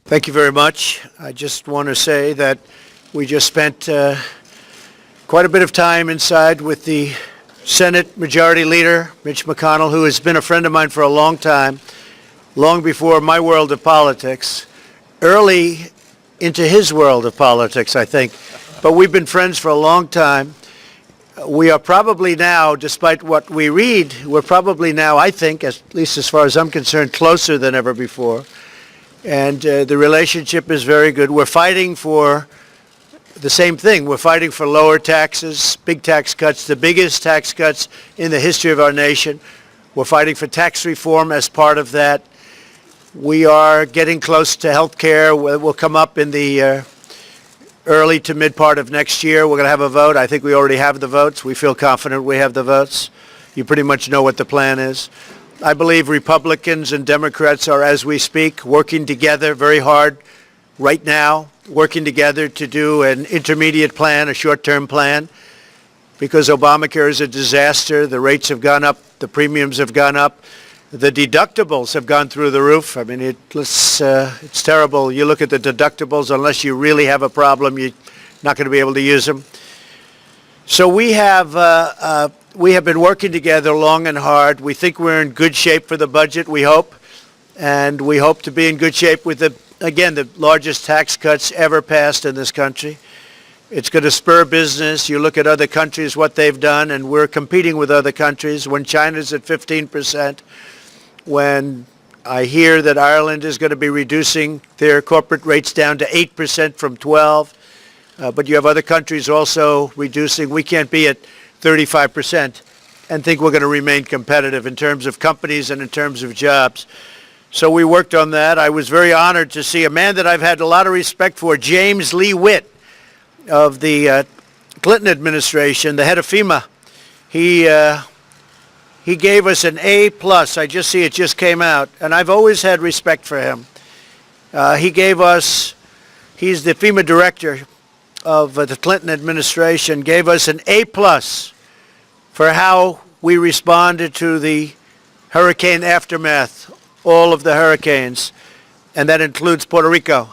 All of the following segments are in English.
Thank you very much. I just want to say that we just spent quite a bit of time inside with the Senate Majority Leader, Mitch McConnell, who has been a friend of mine for a long time, long before my world of politics, early into his world of politics, I think. But we've been friends for a long time. We are probably now, despite what we read, we're probably now, I think, at least as far as I'm concerned, closer than ever before. And the relationship is very good. We're fighting for the same thing. We're fighting for lower taxes, big tax cuts, the biggest tax cuts in the history of our nation. We're fighting for tax reform as part of that. We are getting close to health care. We'll come up in the early to mid part of next year. We're going to have a vote. I think we already have the votes. We feel confident we have the votes. You pretty much know what the plan is. I believe Republicans and Democrats are, as we speak, working together very hard right now, working together to do an intermediate plan, a short-term plan, because Obamacare is a disaster. The rates have gone up. The premiums have gone up. The deductibles have gone through the roof. I mean, it's terrible. You look at the deductibles, unless you really have a problem, you're not going to be able to use them. So we have been working together long and hard. We think we're in good shape for the budget, we hope. And we hope to be in good shape with, the largest tax cuts ever passed in this country. It's going to spur business. You look at other countries, what they've done, and we're competing with other countries. When China's at 15%, when I hear that Ireland is going to be reducing their corporate rates down to 8% from 12%, but you have other countries also reducing. We can't be at 35% and think we're going to remain competitive in terms of companies and in terms of jobs. So we worked on that. I was very honored to see a man that I've had a lot of respect for, James Lee Witt of the Clinton administration, the head of FEMA. He gave us an A+. I just see it just came out, and I've always had respect for him. He's the FEMA director of the Clinton administration, gave us an A+ for how we responded to the hurricane aftermath, all of the hurricanes, and that includes Puerto Rico.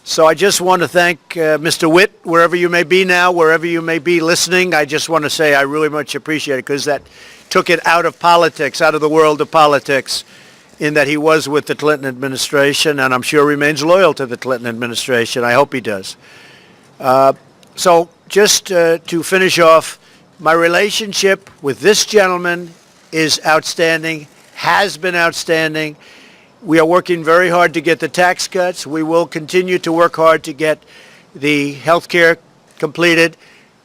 So I just want to thank Mr. Witt, wherever you may be now, wherever you may be listening. I just want to say I really much appreciate it, because that took it out of politics, out of the world of politics, in that he was with the Clinton administration, and I'm sure remains loyal to the Clinton administration. I hope he does. So just to finish off, my relationship with this gentleman is outstanding, has been outstanding. We are working very hard to get the tax cuts. We will continue to work hard to get the health care completed.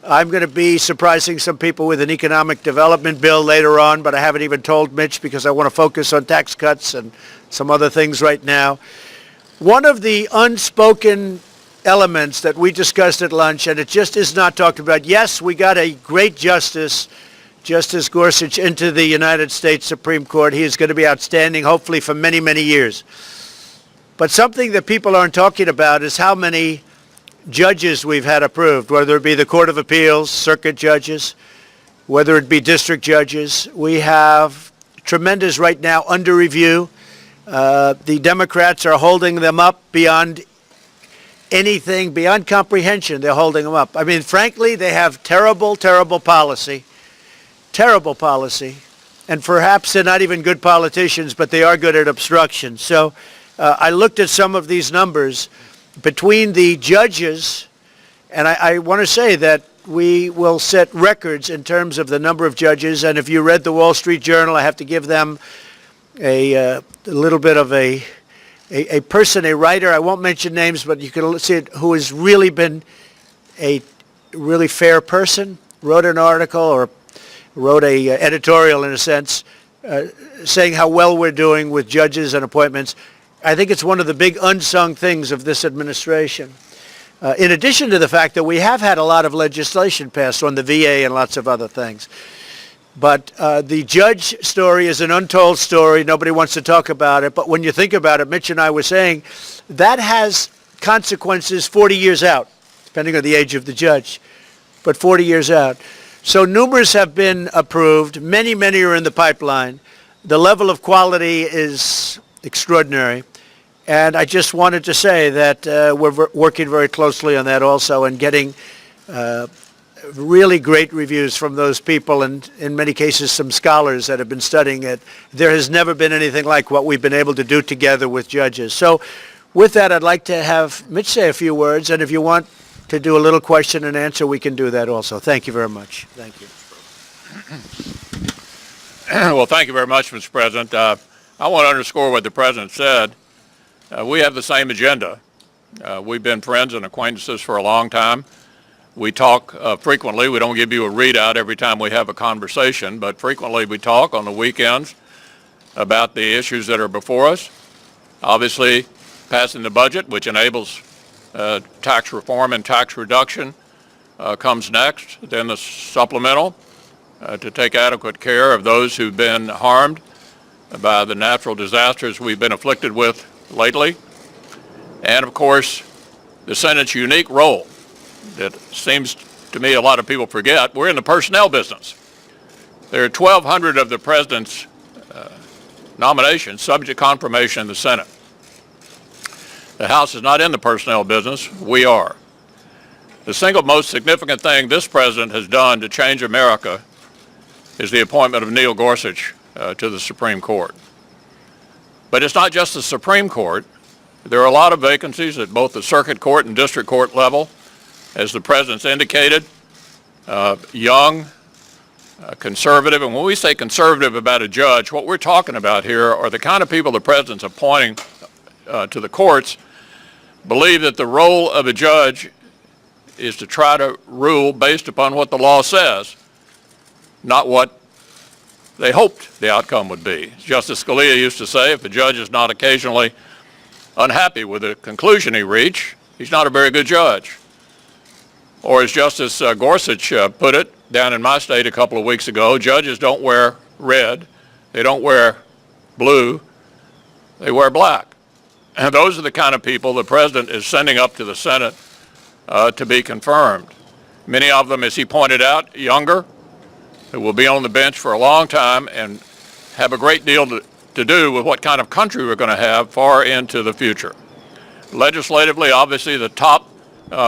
I'm going to be surprising some people with an economic development bill later on, but I haven't even told Mitch because I want to focus on tax cuts and some other things right now. One of the unspoken elements that we discussed at lunch, and it just is not talked about. Yes, we got a great Justice Gorsuch, into the United States Supreme Court. He is going to be outstanding, hopefully for many, many years. But something that people aren't talking about is how many judges we've had approved, whether it be the Court of Appeals, circuit judges, whether it be district judges. We have tremendous right now under review. The Democrats are holding them up beyond anything, beyond comprehension. They're holding them up. I mean, frankly, they have terrible, terrible policy. Terrible policy. And perhaps they're not even good politicians, but they are good at obstruction. So I looked at some of these numbers between the judges, and I want to say that we will set records in terms of the number of judges. And if you read the Wall Street Journal, I have to give them a little bit of a person, a writer, I won't mention names, but you can see it, who has really been a really fair person, wrote an article or wrote a editorial, in a sense, saying how well we're doing with judges and appointments. I think it's one of the big unsung things of this administration. In addition to the fact that we have had a lot of legislation passed on the VA and lots of other things. But the judge story is an untold story. Nobody wants to talk about it. But when you think about it, Mitch and I were saying, that has consequences 40 years out, depending on the age of the judge, but 40 years out. So numerous have been approved. Many, many are in the pipeline. The level of quality is extraordinary. And I just wanted to say that we're working very closely on that also and getting really great reviews from those people and in many cases some scholars that have been studying it. There has never been anything like what we've been able to do together with judges. So with that, I'd like to have Mitch say a few words, and if you want to do a little question and answer, we can do that also. Thank you very much. Thank you. Well, thank you very much, Mr. President. I want to underscore what the President said. We have the same agenda. We've been friends and acquaintances for a long time. We talk frequently. We don't give you a readout every time we have a conversation, but frequently we talk on the weekends about the issues that are before us. Obviously, passing the budget, which enables tax reform and tax reduction, comes next. Then the supplemental to take adequate care of those who've been harmed by the natural disasters we've been afflicted with lately. And of course, the Senate's unique role that seems to me a lot of people forget. We're in the personnel business. There are 1,200 of the President's nominations subject to confirmation in the Senate. The House is not in the personnel business. We are. The single most significant thing this President has done to change America is the appointment of Neil Gorsuch to the Supreme Court. But it's not just the Supreme Court. There are a lot of vacancies at both the circuit court and district court level. As the President's indicated, young, conservative, and when we say conservative about a judge, what we're talking about here are the kind of people the President's appointing to the courts believe that the role of a judge is to try to rule based upon what the law says, not what they hoped the outcome would be. Justice Scalia used to say, if a judge is not occasionally unhappy with the conclusion he reached, he's not a very good judge. Or as Justice Gorsuch put it down in my state a couple of weeks ago, judges don't wear red, they don't wear blue, they wear black. And those are the kind of people the President is sending up to the Senate to be confirmed. Many of them, as he pointed out, younger, who will be on the bench for a long time and have a great deal to do with what kind of country we're going to have far into the future. Legislatively, obviously, the top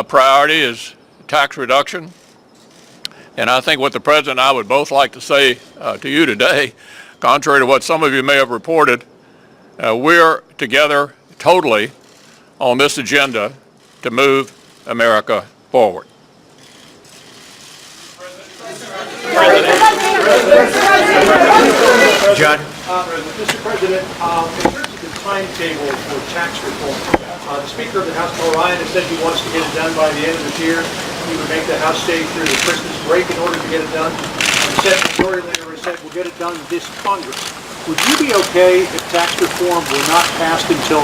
priority is tax reduction. And I think what the President and I would both like to say to you today, contrary to what some of you may have reported, we're together totally on this agenda to move America forward. John? Mr. President, in terms of the timetable for tax reform, the Speaker of the House, Paul Ryan, has said he wants to get it done by the end of this year. He would make the House stay through the Christmas break in order to get it done. And the Senate Majority Leader has said we'll get it done this Congress. Would you be okay if tax reform were not passed until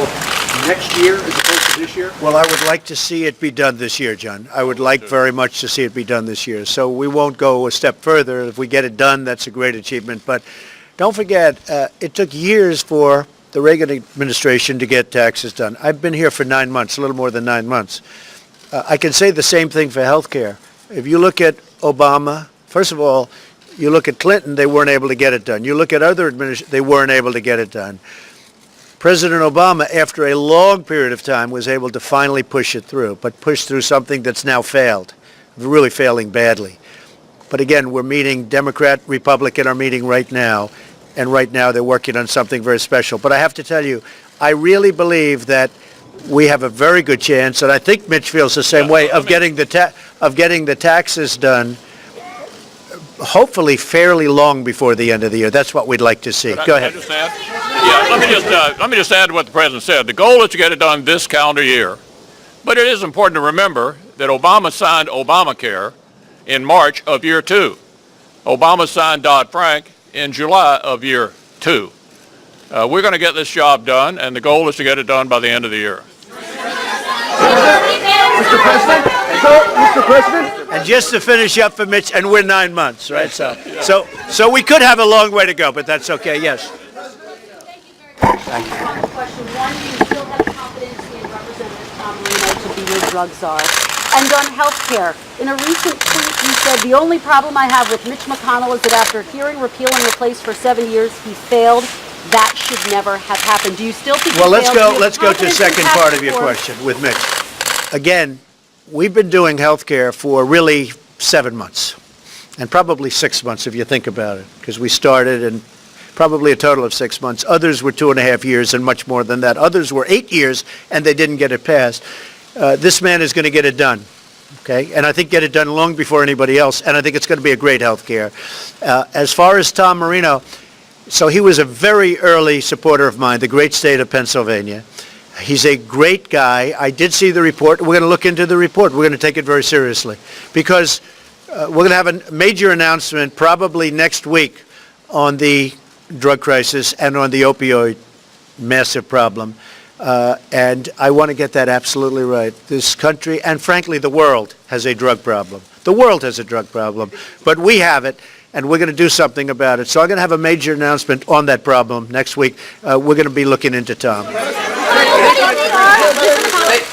next year as opposed to this year? Well, I would like to see it be done this year, John. I would like very much to see it be done this year. So we won't go a step further. If we get it done, that's a great achievement. But don't forget, it took years for the Reagan administration to get taxes done. I've been here for 9 months, a little more than 9 months. I can say the same thing for health care. If you look at Obama, first of all, you look at Clinton, they weren't able to get it done. You look at other administrations, they weren't able to get it done. President Obama, after a long period of time, was able to finally push it through, but push through something that's now failed, really failing badly. But again, we're meeting, Democrat, Republican are meeting right now, and right now they're working on something very special. But I have to tell you, I really believe that we have a very good chance, and I think Mitch feels the same way, of getting the taxes done, hopefully fairly long before the end of the year. That's what we'd like to see. Go ahead. Let me just add to what the President said. The goal is to get it done this calendar year. But it is important to remember that Obama signed Obamacare in March of year 2. Obama signed Dodd-Frank in July of year 2. We're going to get this job done, and the goal is to get it done by the end of the year. Mr. President? And just to finish up for Mitch, and we're 9 months, right? So we could have a long way to go, but that's okay. Yes. Thank you. One question. One, do you still have confidence in Representative Tom Marino to be your drug czar? And on health care, in a recent tweet, he said, the only problem I have with Mitch McConnell is that after hearing repeal and replace for 7 years, he failed. that should never have happened. Do you still think? Well, let's you failed? Do you let's have go to the confidence in second tax part of your reform? question with Mitch. Again, we've been doing health care for really 7 months, and probably 6 months if you think about it, because we started in probably a total of 6 months. Others were 2.5 years and much more than that. Others were 8 years and they didn't get it passed. This man is going to get it done, okay? And I think get it done long before anybody else, and I think it's going to be a great health care. As far as Tom Marino, so he was a very early supporter of mine, the great state of Pennsylvania. He's a great guy. I did see the report. We're going to look into the report. We're going to take it very seriously because we're going to have a major announcement probably next week on the drug crisis and on the opioid massive problem. And I want to get that absolutely right. This country, and frankly, the world has a drug problem. The world has a drug problem, but we have it, and we're going to do something about it. So I'm going to have a major announcement on that problem next week. We're going to be looking into Tom.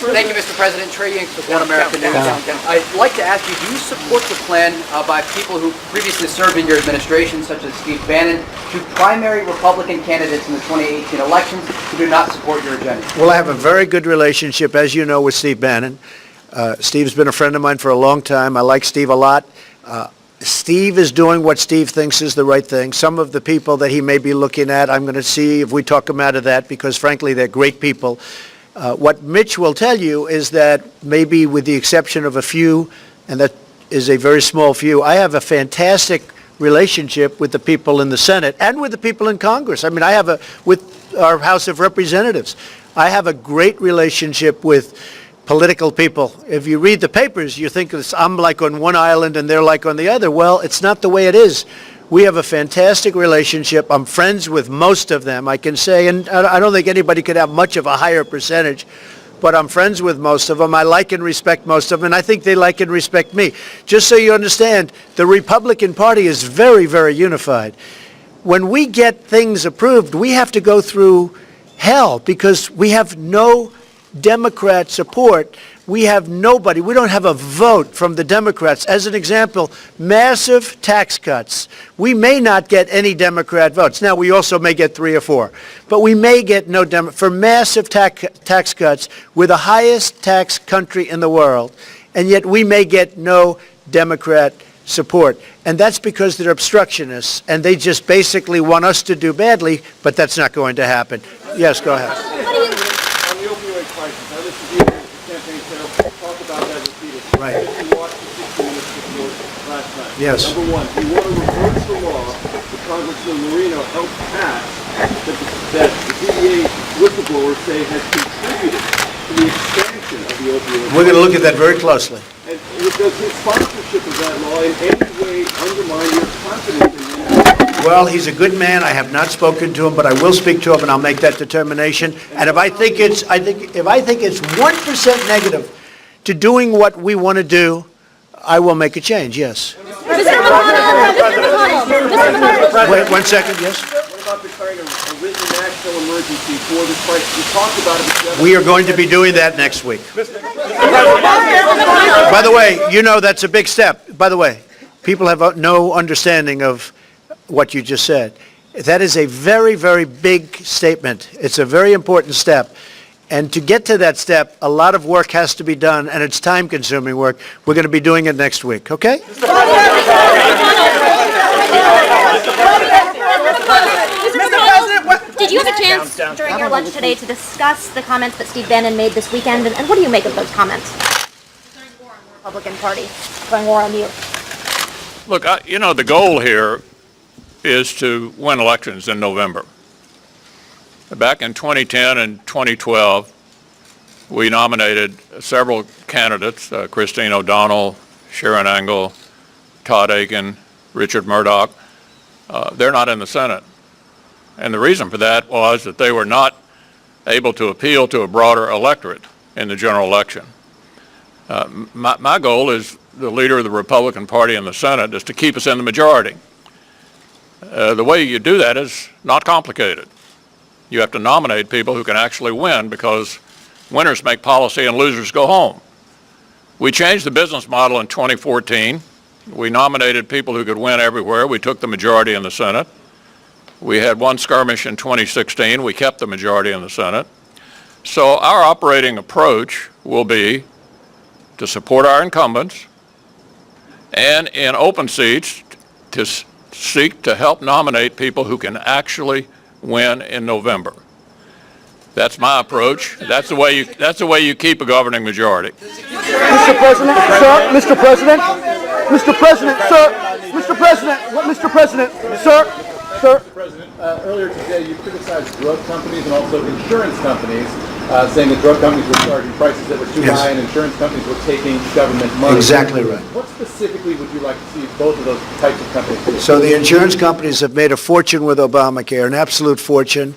Thank you, Mr. President. 𝐁reaking 𝐍ews One American News. I'd like to ask you, do you support the plan by people who previously served in your administration, such as Steve Bannon, to primary Republican candidates in the 2018 elections who do not support your agenda? Well, I have a very good relationship, as you know, with Steve Bannon. Steve's been a friend of mine for a long time. I like Steve a lot. Steve is doing what Steve thinks is the right thing. Some of the people that he may be looking at, I'm going to see if we talk him out of that, because frankly, they're great people. What Mitch will tell you is that maybe with the exception of a few, and that is a very small few, I have a fantastic relationship with the people in the Senate and with the people in Congress. I mean, with our House of Representatives. I have a great relationship with political people. If you read the papers, you think I'm like on one island and they're like on the other. Well, it's not the way it is. We have a fantastic relationship. I'm friends with most of them, I can say, and I don't think anybody could have much of a higher percentage, but I'm friends with most of them. I like and respect most of them, and I think they like and respect me. Just so you understand, the Republican Party is very, very unified. When we get things approved, we have to go through hell because we have no Democrat support. We have nobody. We don't have a vote from the Democrats. As an example, massive tax cuts. We may not get any Democrat votes. Now, we also may get 3 or 4. But we may get no for massive tax cuts. We're the highest tax country in the world. And yet we may get no Democrat support. And that's because they're obstructionists. And they just basically want us to do badly, but that's not going to happen. Yes, go ahead. On the opioid crisis, I listened to you campaign trail talk about that repeatedly. Right. You watched the 60 Minutes report last night. Yes. Number one, you want to reverse the law that Congressman Marino helped pass that the DEA whistleblowers say has contributed to the expansion of the opioid. We're going to look at that very closely. And does his sponsorship of that law in any way undermine your confidence in him? Well, he's a good man. I have not spoken to him, but I will speak to him, and I'll make that determination. And if I think it's 1% negative to doing what we want to do, I will make a change. Yes. Wait 1 second. Yes. What about declaring a written national emergency for this crisis? You talked about it. But We are going to be doing that next week. By the way, you know that's a big step. By the way, people have no understanding of what you just said. That is a very, very big statement. It's a very important step. And to get to that step, a lot of work has to be done, and it's time-consuming work. We're going to be doing it next week, okay? Mr. President, did you have a chance during your lunch today to discuss the comments that Steve Bannon made this weekend, and what do you make of those comments? Declaring war on the Republican Party, declaring war on you. Look, the goal here is to win elections in November. Back in 2010 and 2012, we nominated several candidates, Christine O'Donnell, Sharon Angle, Todd Akin, Richard Murdoch. They're not in the Senate. And the reason for that was that they were not able to appeal to a broader electorate in the general election. My goal as the leader of the Republican Party in the Senate is to keep us in the majority. The way you do that is not complicated. You have to nominate people who can actually win because winners make policy and losers go home. We changed the business model in 2014. We nominated people who could win everywhere. We took the majority in the Senate. We had one skirmish in 2016. We kept the majority in the Senate. So our operating approach will be to support our incumbents and in open seats to seek to help nominate people who can actually win in November. That's my approach. That's the way you keep a governing majority. Mr. President, sir, Mr. President, Mr. President, sir, Mr. President, Mr. President, sir, sir. Mr. President, earlier today you criticized drug companies and also insurance companies, saying that drug companies were charging prices that were too high and insurance companies were taking government money. Exactly right. What specifically would you like to see both of those types of companies do? So the insurance companies have made a fortune with Obamacare, an absolute fortune.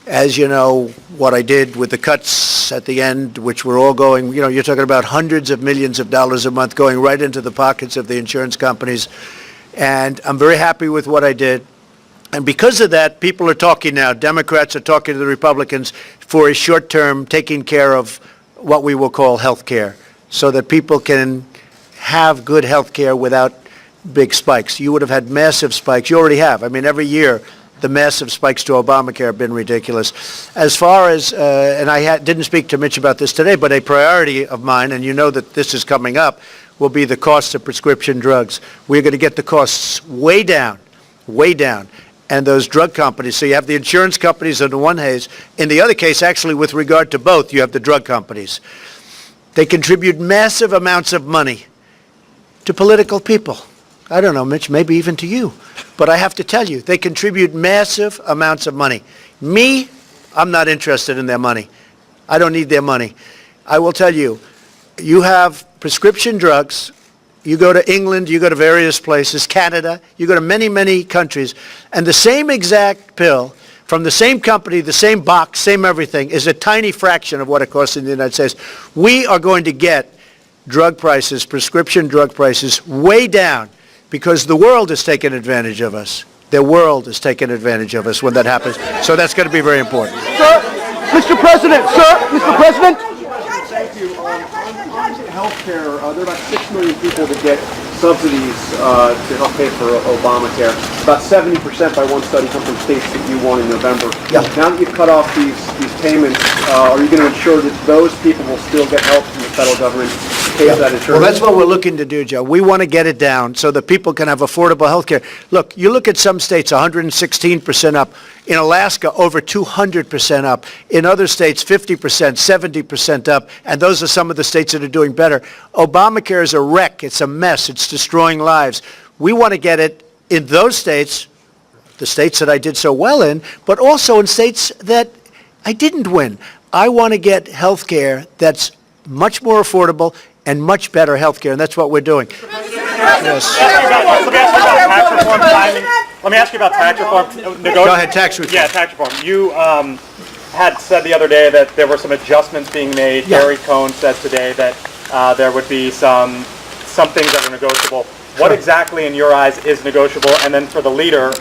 As you know, what I did with the cuts at the end, which were all going, you're talking about hundreds of millions of dollars a month going right into the pockets of the insurance companies. And I'm very happy with what I did. And because of that, people are talking now. Democrats are talking to the Republicans for a short term taking care of what we will call health care, so that people can have good health care without big spikes. You would have had massive spikes. You already have. I mean, every year, the massive spikes to Obamacare have been ridiculous. As far as, and I didn't speak to Mitch about this today, but a priority of mine, and you know that this is coming up, will be the cost of prescription drugs. We're going to get the costs way down, way down. And those drug companies, so you have the insurance companies in the one case. In the other case, actually, with regard to both, you have the drug companies. They contribute massive amounts of money to political people. I don't know, Mitch, maybe even to you. But I have to tell you, they contribute massive amounts of money. Me, I'm not interested in their money. I don't need their money. I will tell you, you have prescription drugs. You go to England, you go to various places, Canada, you go to many, many countries, and the same exact pill from the same company, the same box, same everything, is a tiny fraction of what it costs in the United States. We are going to get drug prices, prescription drug prices, way down because the world is taking advantage of us. The world is taking advantage of us when that happens. So that's going to be very important. Sir, Mr. President, sir, Mr. President. Thank you. On healthcare, there are about 6 million people that get subsidies to help pay for Obamacare. About 70% by one study come from states that you won in November. Yeah. Now that you've cut off these payments, are you going to ensure that those people will still get help from the federal government to pay for that insurance? Well, that's what we're looking to do, Joe. We want to get it down so that people can have affordable health care. Look, you look at some states, 116% up. In Alaska, over 200% up. In other states, 50%, 70% up. And those are some of the states that are doing better. Obamacare is a wreck. It's a mess. It's destroying lives. We want to get it in those states, the states that I did so well in, but also in states that I didn't win. I want to get health care that's much more affordable and much better health care, and that's what we're doing. Yes. Let me ask you about tax reform. Go ahead, tax reform. Yeah, tax reform. You had said the other day that there were some adjustments being made. Yeah. Gary Cohn said today that there would be some things that were negotiable. What exactly, in your eyes, is negotiable? And then for the leader,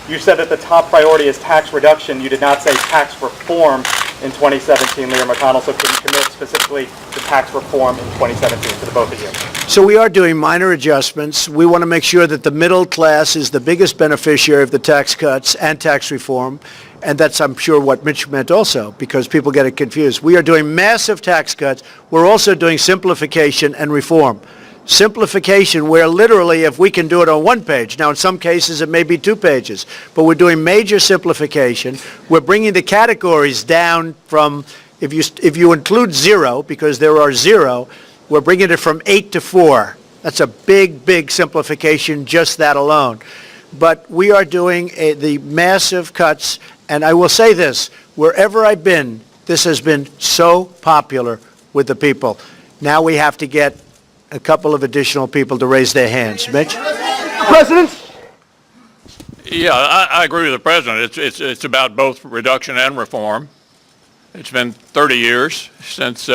you said that the top priority is tax reduction. You did not say tax reform in 2017, Leader McConnell. So could you commit specifically to tax reform in 2017 for the both of you? So we are doing minor adjustments. We want to make sure that the middle class is the biggest beneficiary of the tax cuts and tax reform. And that's, I'm sure, what Mitch meant also, because people get it confused. We are doing massive tax cuts. We're also doing simplification and reform. Simplification, where literally if we can do it on one page, now in some cases it may be 2 pages, but we're doing major simplification. We're bringing the categories down from, if you include 0, because there are 0, we're bringing it from 8 to 4. That's a big, big simplification, just that alone. But we are doing the massive cuts, and I will say this, wherever I've been, this has been so popular with the people. Now we have to get a couple of additional people to raise their hands. Mitch? President? Yeah, I agree with the President. It's about both reduction and reform. It's been 30 years since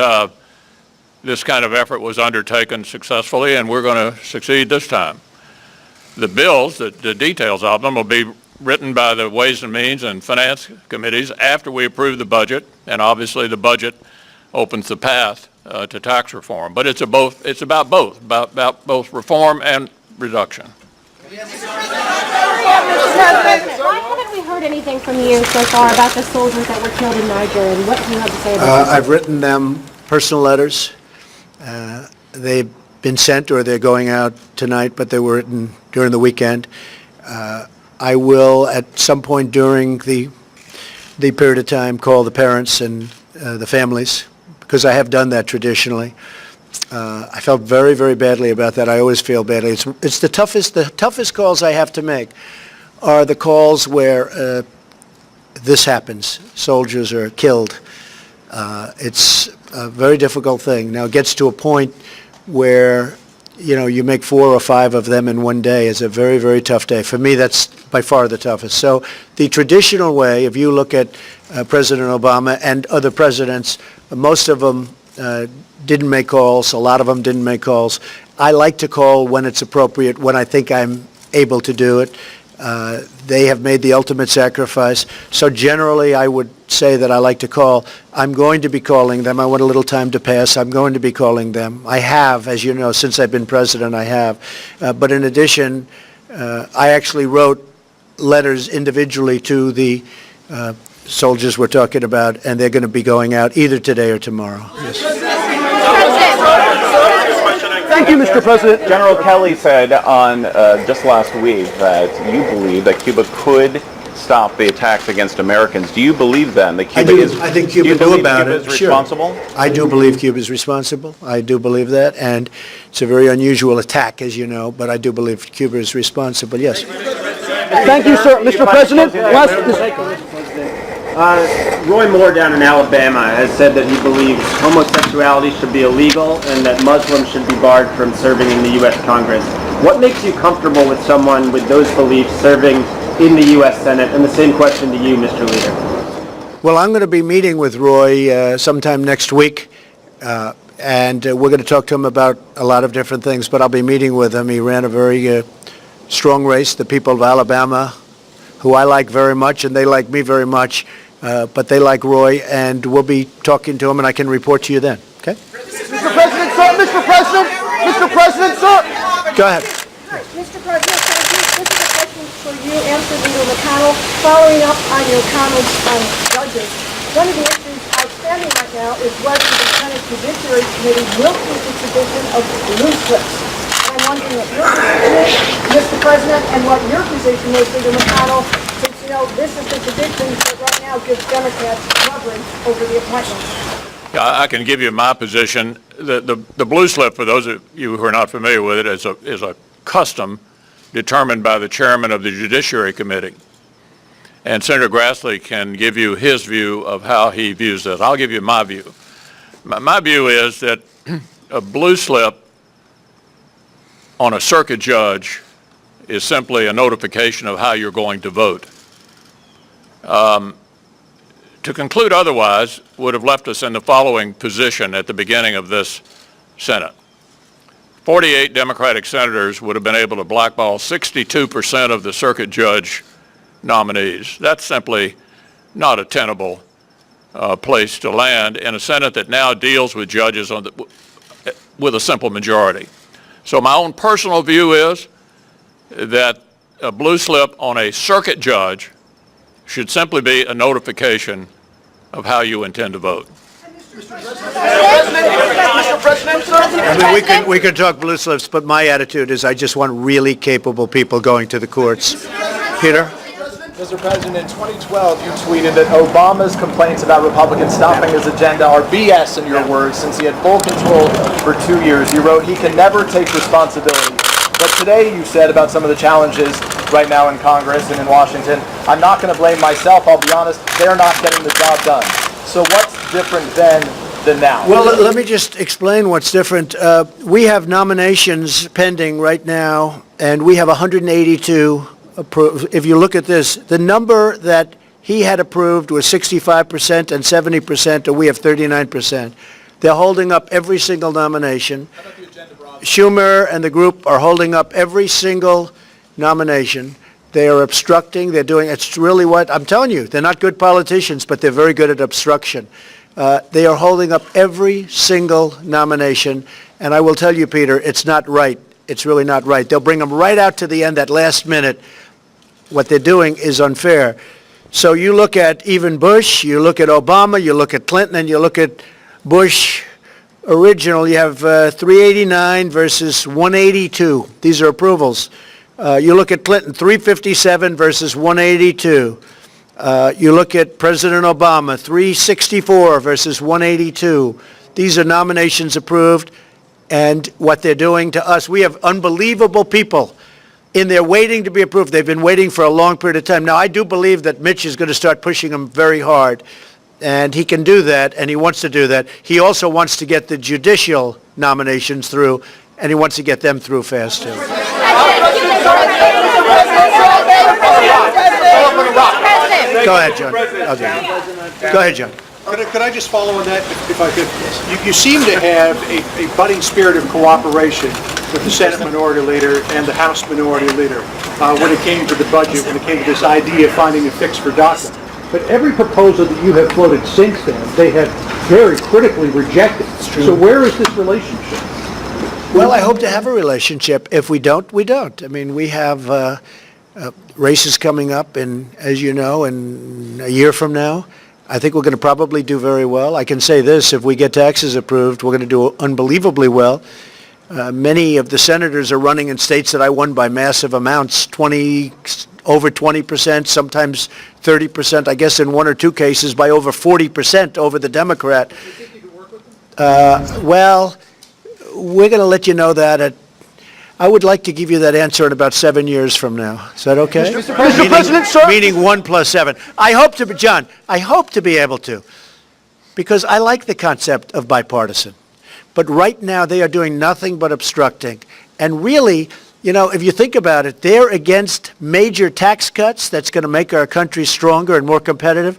this kind of effort was undertaken successfully, and we're going to succeed this time. The bills, the details of them, will be written by the Ways and Means and Finance Committees after we approve the budget, and obviously the budget opens the path to tax reform. But it's about both reform and reduction. Why haven't we heard anything from you so far about the soldiers that were killed in Niger, and what do you have to say about I've written them personal letters. They've been sent or they're going out tonight, but they were written during the weekend. I will, at some point during the period of time, call the parents and the families, because I have done that traditionally. I felt very, very badly about that. I always feel badly. It's the toughest calls I have to make are the calls where this happens. Soldiers are killed. It's a very difficult thing. Now, it gets to a point where, you know, you make 4 or 5 of them in one day is a very, very tough day. For me, that's by far the toughest. So the traditional way, if you look at President Obama and other presidents, most of them didn't make calls. A lot of them didn't make calls. I like to call when it's appropriate, when I think I'm able to do it. They have made the ultimate sacrifice. So generally, I would say that I like to call. I'm going to be calling them. I want a little time to pass. I'm going to be calling them. I have, as you know, since I've been president, I have. But in addition, I actually wrote letters individually to the soldiers we're talking about, and they're going to be going out either today or tomorrow. Yes. Thank you, Mr. President. General Kelly said on just last week that you believe that Cuba could stop the attacks against Americans. Do you believe then that Cuba is? I think Cuba knew about it. Cuba is responsible? Sure. I do believe Cuba is responsible. I do believe that, and it's a very unusual attack, as you know. But I do believe Cuba is responsible. Yes. Thank you, sir. Mr. President, Roy Moore down in Alabama has said that he believes homosexuality should be illegal and that Muslims should be barred from serving in the U.S. Congress. What makes you comfortable with someone with those beliefs serving in the U.S. Senate? And the same question to you, Mr. Leader. Well, I'm going to be meeting with Roy sometime next week, and we're going to talk to him about a lot of different things, but I'll be meeting with him. He ran a very strong race. The people of Alabama, who I like very much, and they like me very much, but they like Roy, and we'll be talking to him, and I can report to you then. Okay? Mr. President, sir. Mr. President. Mr. President, sir. Go ahead. Mr. President, thank you. This is a question for you and for Leader McConnell. Following up on your comments on judges, one of the issues outstanding right now is whether the Senate Judiciary Committee will keep its edition of blue slips. I'm wondering what your position is, Mr. President, and what your position is, Leader McConnell, since, you know, this is the tradition that right now gives Democrats leverage over the appointments. Yeah, I can give you my position. The blue slip, for those of you who are not familiar with it, is a custom determined by the chairman of the Judiciary Committee. And Senator Grassley can give you his view of how he views this. I'll give you my view. My view is that a blue slip on a circuit judge is simply a notification of how you're going to vote. To conclude otherwise would have left us in the following position at the beginning of this Senate. 48 Democratic senators would have been able to blackball 62% of the circuit judge nominees. That's simply not a tenable place to land in a Senate that now deals with judges with a simple majority. So my own personal view is that a blue slip on a circuit judge should simply be a notification of how you intend to vote. I mean, we can talk blue slips, but my attitude is I just want really capable people going to the courts. Peter? Mr. President, in 2012, you tweeted that Obama's complaints about Republicans stopping his agenda are BS, in your words, since he had full control for 2 years. You wrote, he can never take responsibility. But today you said about some of the challenges right now in Congress and in Washington, I'm not going to blame myself, I'll be honest, they're not getting the job done. So what's different then than now? Well, let me just explain what's different. We have nominations pending right now, and we have 182 approved. If you look at this, the number that he had approved was 65% and 70%, and we have 39%. They're holding up every single nomination. Schumer and the group are holding up every single nomination. They are obstructing. They're doing, it's really what, I'm telling you, they're not good politicians, but they're very good at obstruction. They are holding up every single nomination, and I will tell you, Peter, it's not right. It's really not right. They'll bring them right out to the end, that last minute, what they're doing is unfair. So you look at even Bush, you look at Obama, you look at Clinton, and you look at Bush original, you have 389 versus 182. These are approvals. You look at Clinton, 357 versus 182. You look at President Obama, 364 versus 182. These are nominations approved, and what they're doing to us, we have unbelievable people in there waiting to be approved. They've been waiting for a long period of time. Now, I do believe that Mitch is going to start pushing them very hard, and he can do that, and he wants to do that. He also wants to get the judicial nominations through, and he wants to get them through fast, too. Go ahead, John. Go ahead, John. Could I just follow on that, if I could? You seem to have a budding spirit of cooperation with the Senate Minority Leader and the House Minority Leader when it came to the budget, when it came to this idea of finding a fix for DACA. But every proposal that you have floated since then, they have very critically rejected. So where is this relationship? Well, I hope to have a relationship. If we don't, we don't. I mean, we have races coming up, and as you know, in a year from now, I think we're going to probably do very well. I can say this, if we get taxes approved, we're going to do unbelievably well. Many of the senators are running in states that I won by massive amounts, over 20%, sometimes 30%, I guess in one or two cases by over 40% over the Democrat. Do you think you can work with them? Well, we're going to let you know that I would like to give you that answer in about 7 years from now. Is that okay? Mr. President, sir. Meaning 1 + 7. I hope to be, John, I hope to be able to, because I like the concept of bipartisan. But right now they are doing nothing but obstructing. And really, you know, if you think about it, they're against major tax cuts that's going to make our country stronger and more competitive.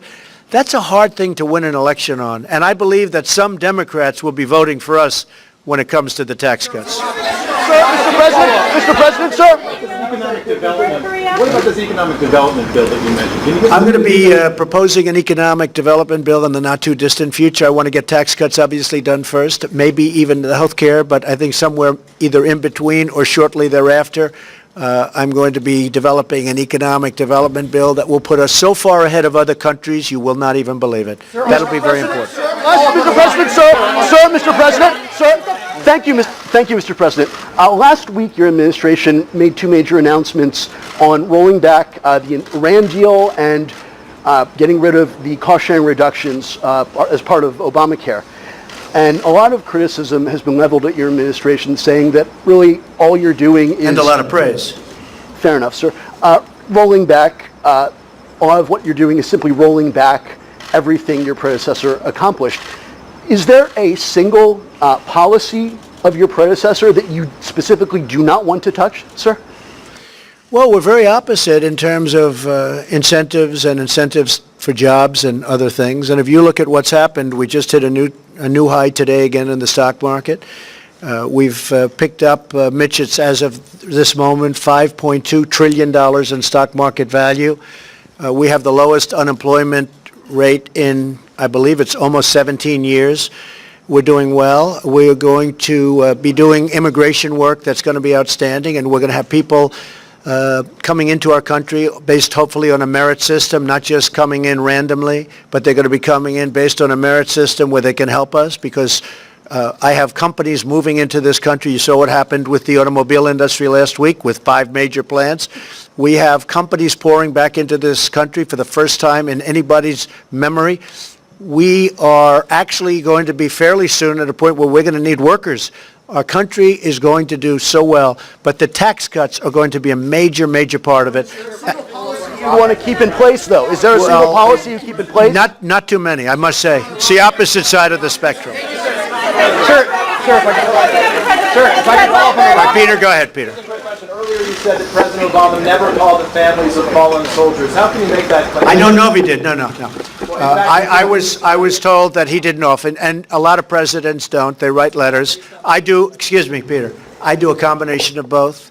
That's a hard thing to win an election on. And I believe that some Democrats will be voting for us when it comes to the tax cuts. Mr. President, sir. Economic development. What about this economic development bill that you mentioned? Can you give I'm going to be proposing an economic development bill in the not-too-distant future. I want to get tax cuts obviously done first, maybe even the health care, but I think somewhere either in between or shortly thereafter, I'm going to be developing an economic development bill that will put us so far ahead of other countries, you will not even believe it. That'll be very important. Mr. President, sir. Sir, Mr. President, sir. Thank you, Mr. President. Last week, your administration made two major announcements on rolling back the Iran deal and getting rid of the cost-sharing reductions as part of Obamacare. And a lot of criticism has been leveled at your administration, saying that really all you're doing is... And a lot of praise. Fair enough, sir. Rolling back, a lot of what you're doing is simply rolling back everything your predecessor accomplished. Is there a single policy of your predecessor that you specifically do not want to touch, sir? Well, we're very opposite in terms of incentives and incentives for jobs and other things. And if you look at what's happened, we just hit a new high today again in the stock market. We've picked up, Mitch, it's as of this moment, $5.2 trillion in stock market value. We have the lowest unemployment rate in, I believe it's almost 17 years. We're doing well. We're going to be doing immigration work that's going to be outstanding, and we're going to have people coming into our country based hopefully on a merit system, not just coming in randomly, but they're going to be coming in based on a merit system where they can help us, because I have companies moving into this country. You saw what happened with the automobile industry last week with 5 major plants. We have companies pouring back into this country for the first time in anybody's memory. We are actually going to be fairly soon at a point where we're going to need workers. Our country is going to do so well, but the tax cuts are going to be a major, major part of it. You want to keep in place, though? Is there a single policy you keep in place? Not too many, I must say. It's the opposite side of the spectrum. Sir, if I can follow up on that. Peter, go ahead, Peter. Earlier you said that President Obama never called the families of fallen soldiers. How can you make that claim? I don't know if he did. No. I was told that he didn't often, and a lot of presidents don't. They write letters. I do. Excuse me, Peter. I do a combination of both.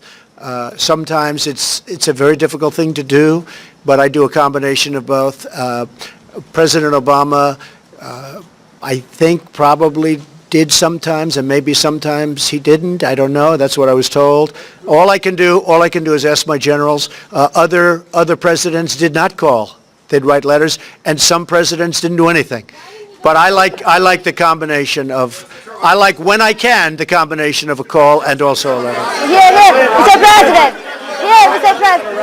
Sometimes it's a very difficult thing to do, but I do a combination of both. President Obama, I think, probably did sometimes, and maybe sometimes he didn't. I don't know. That's what I was told. All I can do is ask my generals. Other presidents did not call. They'd write letters, and some presidents didn't do anything. But I like the combination of, I like when I can, the combination of a call and also a letter. Mr. President. Mr. President.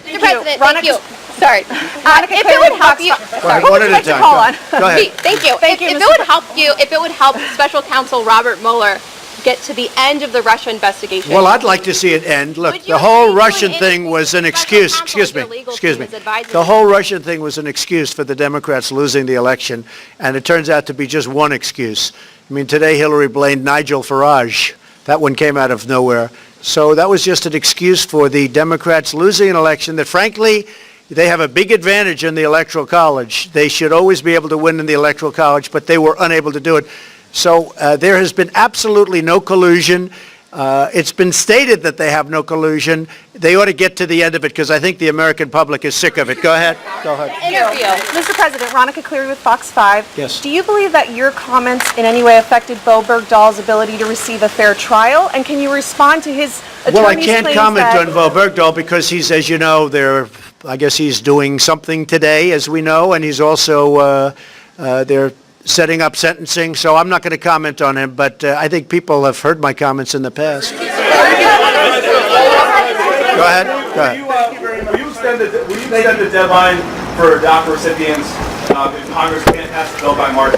Mr. President, thank you. Sorry. If it would help you, Right, one at a time. Go ahead. Thank you. If it would help Special Counsel Robert Mueller get to the end of the Russia investigation. Well, I'd like to see it end. Look, the whole Russian thing was an excuse. Excuse me. The whole Russian thing was an excuse for the Democrats losing the election, and it turns out to be just one excuse. I mean, today Hillary blamed Nigel Farage. That one came out of nowhere. So that was just an excuse for the Democrats losing an election that, frankly, they have a big advantage in the Electoral College. They should always be able to win in the Electoral College, but they were unable to do it. So there has been absolutely no collusion. It's been stated that they have no collusion. They ought to get to the end of it because I think the American public is sick of it. Go ahead. Go ahead. Mr. President, Veronica Cleary with Fox 5. Yes. Do you believe that your comments in any way affected Bo Bergdahl's ability to receive a fair trial? And can you respond to his attorney's Well, I can't claims comment that- on Bo Bergdahl because he's, as you know, I guess he's doing something today, as we know, and he's also, they're setting up sentencing, so I'm not going to comment on him, but I think people have heard my comments in the past. Go ahead. Go ahead. Will you extend the deadline for DACA recipients if Congress can't pass the bill by March?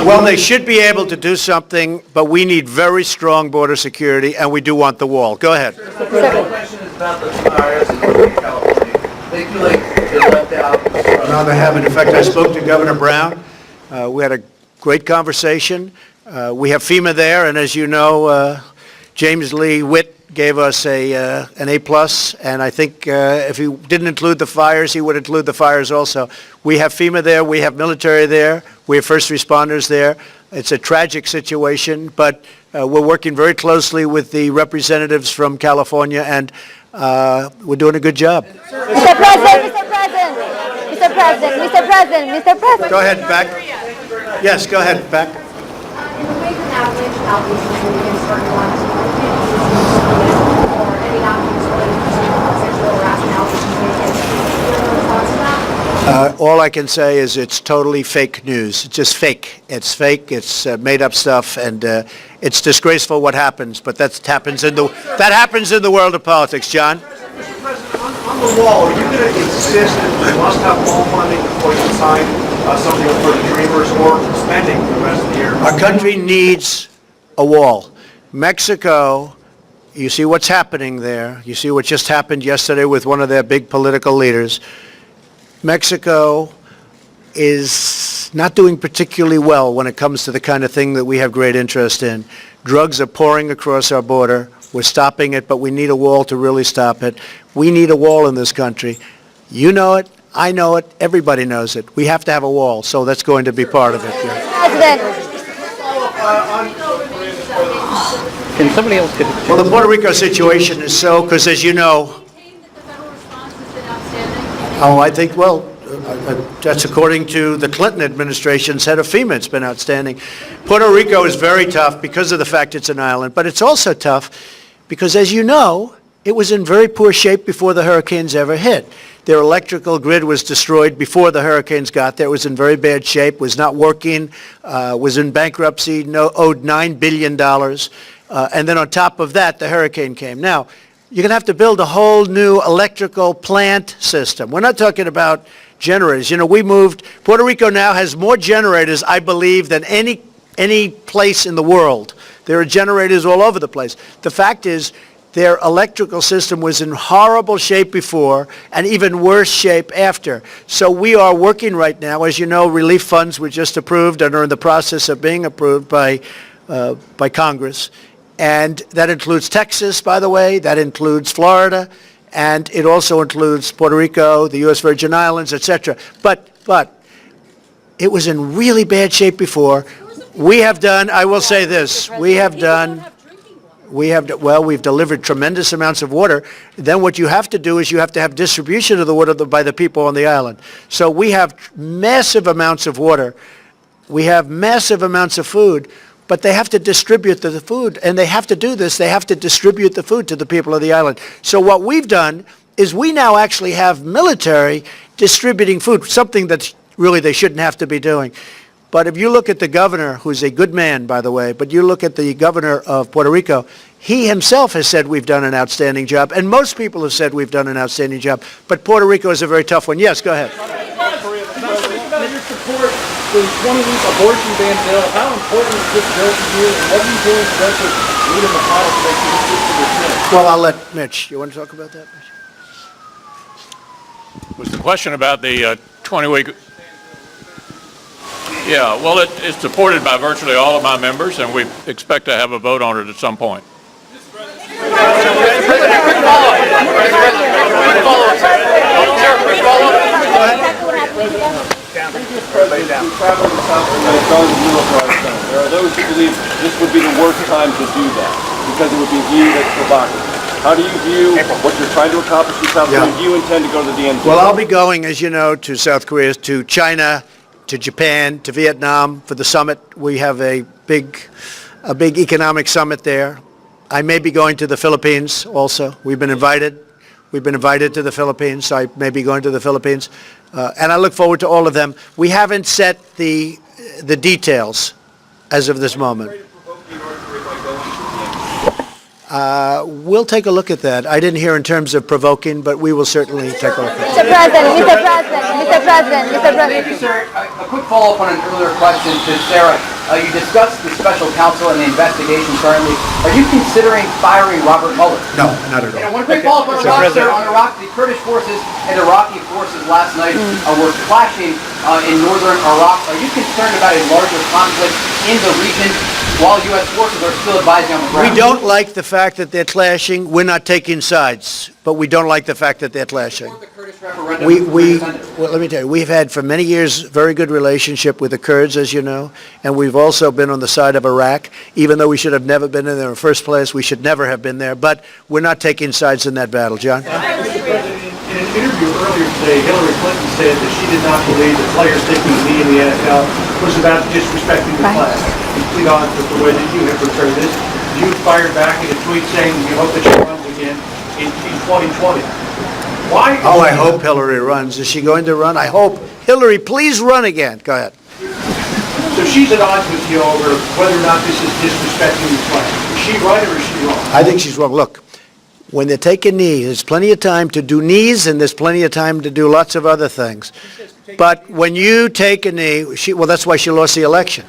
Well, they should be able to do something, but we need very strong border security, and we do want the wall. Go ahead. The question is about the fires in California. They feel like they're left out. No, they haven't. In fact, I spoke to Governor Brown. We had a great conversation. We have FEMA there, and as you know, James Lee Witt gave us an A+, and I think if he didn't include the fires, he would include the fires also. We have FEMA there. We have military there. We have first responders there. It's a tragic situation, but we're working very closely with the representatives from California, and we're doing a good job. Mr. President. Mr. President. Mr. President. Mr. President. Go ahead, back. Yes, go ahead, back. All I can say is it's totally fake news. It's just fake. It's fake. It's made up stuff, and it's disgraceful what happens. But that happens in the world of politics. John. Mr. President, on the wall, are you going to insist that we must have wall funding before you sign something for the Dreamers or spending for the rest of the year? Our country needs a wall. Mexico, you see what's happening there. You see what just happened yesterday with one of their big political leaders. Mexico is not doing particularly well when it comes to the kind of thing that we have great interest in. Drugs are pouring across our border. We're stopping it, but we need a wall to really stop it. We need a wall in this country. You know it. I know it. Everybody knows it. We have to have a wall, so that's going to be part of it. President. Can somebody else get it? Well, the Puerto Rico situation is so, because as you know, I think, that's according to the Clinton administration's head of FEMA. It's been outstanding. Puerto Rico is very tough because of the fact it's an island, but it's also tough because, as you know, it was in very poor shape before the hurricanes ever hit. Their electrical grid was destroyed before the hurricanes got there. It was in very bad shape, was not working, was in bankruptcy, owed $9 billion. And then on top of that, the hurricane came. Now, you're going to have to build a whole new electrical plant system. We're not talking about generators. You know, Puerto Rico now has more generators, I believe, than any place in the world. There are generators all over the place. The fact is, their electrical system was in horrible shape before and even worse shape after. So we are working right now. As you know, relief funds were just approved and are in the process of being approved by Congress. And that includes Texas, by the way. That includes Florida. And it also includes Puerto Rico, the U.S. Virgin Islands, etc. But it was in really bad shape before. We have done, I will say this, we've delivered tremendous amounts of water. Then what you have to do is you have to have distribution of the water by the people on the island. So we have massive amounts of water. We have massive amounts of food, but they have to distribute the food, and they have to do this. They have to distribute the food to the people of the island. So what we've done is we now actually have military distributing food, something that really they shouldn't have to be doing. But if you look at the governor, who's a good man, by the way, but you look at the governor of Puerto Rico, he himself has said we've done an outstanding job, and most people have said we've done an outstanding job. But Puerto Rico is a very tough one. Yes, go ahead. About your support for the 20-week abortion ban bill, how important is this bill to you, and what are you doing to work with Leader McConnell to make sure this gets to the Senate? Well, I'll let Mitch. You want to talk about that, Mitch? Was the question about the 20-week? Yeah, well, it's supported by virtually all of my members, and we expect to have a vote on it at some point. There are those who believe this would be the worst time to do that because it would be viewed as provocative. How do you view what you're trying to accomplish in South Korea? Do you intend to go to the DNC? Well, I'll be going, as you know, to South Korea, to China, to Japan, to Vietnam for the summit. We have a big economic summit there. I may be going to the Philippines also. We've been invited. We've been invited to the Philippines, so I may be going to the Philippines. And I look forward to all of them. We haven't set the details as of this moment. We'll take a look at that. I didn't hear in terms of provoking, but we will certainly take a look at that. Sir, a quick follow-up on an earlier question to Sarah. You discussed the special counsel and the investigation currently. Are you considering firing Robert Mueller? No, not at all. And one quick follow-up on Iraq, sir. On Iraq, the Kurdish forces and Iraqi forces last night were clashing in northern Iraq. Are you concerned about a larger conflict in the region while U.S. forces are still advising on the ground? We don't like the fact that they're clashing. We're not taking sides, but we don't like the fact that they're clashing. Well, let me tell you, we've had for many years very good relationship with the Kurds, as you know, and we've also been on the side of Iraq. Even though we should have never been in there in the first place, we should never have been there, but we're not taking sides in that battle. John? In an interview earlier today, Hillary Clinton said that she did not believe that players taking a knee in the NFL was about disrespecting the flag. Complete odds with the way that you have portrayed this. You fired back in a tweet saying you hope that she runs again in 2020. Why? Oh, I hope Hillary runs. Is she going to run? I hope. Hillary, please run again. Go ahead. So she's at odds with you over whether or not this is disrespecting the flag. Is she right or is she wrong? I think she's wrong. Look, when they take a knee, there's plenty of time to do knees and there's plenty of time to do lots of other things. But when you take a knee, well, that's why she lost the election.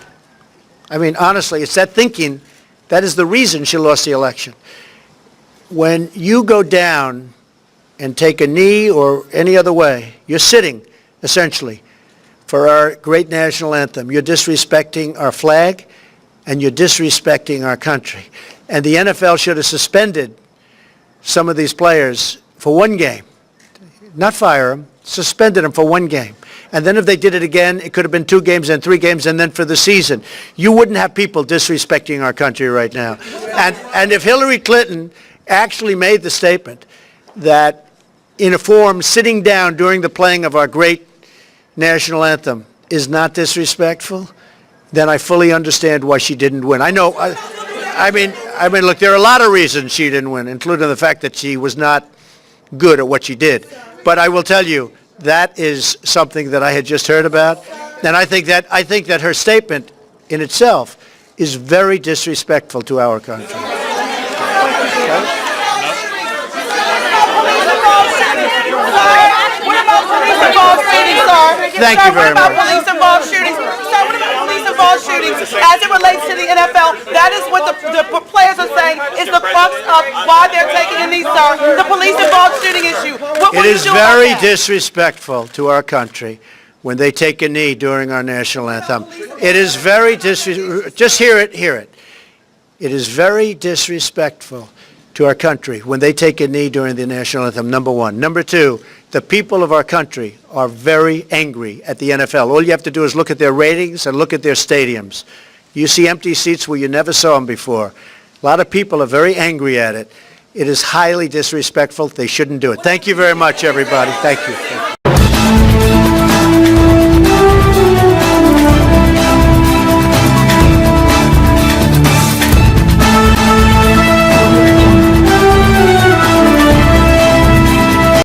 I mean, honestly, it's that thinking. That is the reason she lost the election. When you go down and take a knee or any other way, you're sitting, essentially, for our great national anthem. You're disrespecting our flag, and you're disrespecting our country. And the NFL should have suspended some of these players for one game. Not fire them, suspended them for one game. And then if they did it again, it could have been 2 games and 3 games and then for the season. You wouldn't have people disrespecting our country right now. And if Hillary Clinton actually made the statement that in a form sitting down during the playing of our great national anthem is not disrespectful, then I fully understand why she didn't win. I know, I mean, look, there are a lot of reasons she didn't win, including the fact that she was not good at what she did. But I will tell you, that is something that I had just heard about, and I think that her statement in itself is very disrespectful to our country. Thank you very much. Police-involved shootings. Sir, what about police-involved shootings as it relates to the NFL? That is what the players are saying is the crux of why they're taking a knee, sir. The police-involved shooting issue. What will you do about that? It is very disrespectful to our country when they take a knee during our national anthem. It is very disrespectful. Just hear it. It is very disrespectful to our country when they take a knee during the national anthem, number one. Number two, the people of our country are very angry at the NFL. All you have to do is look at their ratings and look at their stadiums. You see empty seats where you never saw them before. A lot of people are very angry at it. It is highly disrespectful. They shouldn't do it. Thank you very much, everybody. Thank you.